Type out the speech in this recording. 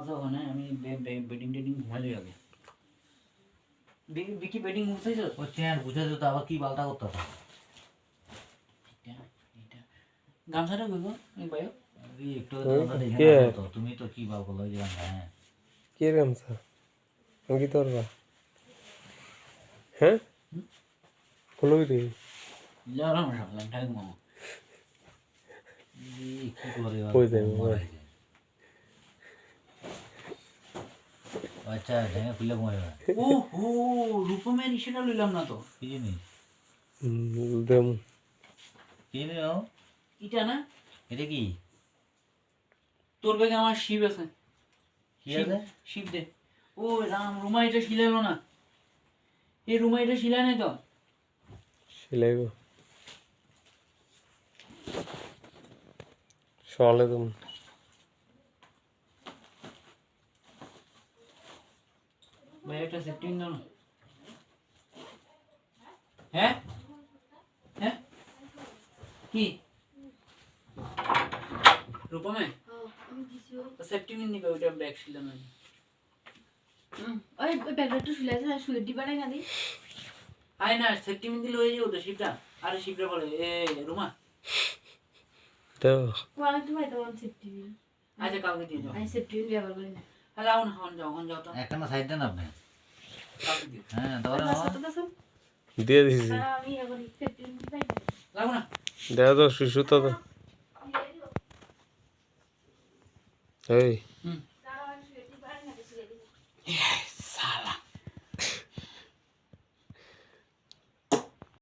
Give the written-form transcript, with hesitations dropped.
আছে ওখানে আমি বেডিং টেডিং ঘুমাইলে আগে বিকি বেডিং ঘুমাইছ ও চেয়ার বুঝে তো আবার কি বালটা করতে হবে এটা গামছাটা কইবো এই ভাই এই একটু দাদা দেখে তো তুমি তো কি বাল বলো যে হ্যাঁ কে গামছা আমি তোর বা হ্যাঁ কোলো রে যারা আমরা সামলাম ঠাক মামা এই কি করে কই যাই আচ্ছা ঢেঙে খুলে ঘুমাইবা ও হো রূপমের ইসেটা লইলাম না তো কি জিনিস দেম কি নিও এটা না এটা কি তোর ব্যাগে আমার শিব আছে কি আছে শিব দে ও রাম রুমা এটা শিলাইলো না এই রুমা এটা শিলাই নাই তো শিলাইব সকালে তুমি ভাই একটা সেফটি দাও না হ্যাঁ হ্যাঁ কি রূপমে সেফটি পিন নিবে ওইটা ব্যাগ ছিল না ওই ব্যাগটা একটু শুলে আছে শুয়ে দিবা না গালি আয় না সেফটি পিন দিলে হয়ে যাবে ওটা শিবটা আরে শিবটা বলে এ রুমা তো কোয়ালে তুমি তো সেফটি আচ্ছা কালকে দিয়ে দাও আমি সেফটি ব্যবহার করি না হ্যালো হন যাও তো একটা না সাইড দেন আপনি কালকে দিও হ্যাঁ দাও দিয়ে দিছি আমি এখন সেফটি পাই লাগো না দেয়া তো শিশু তো এই হুম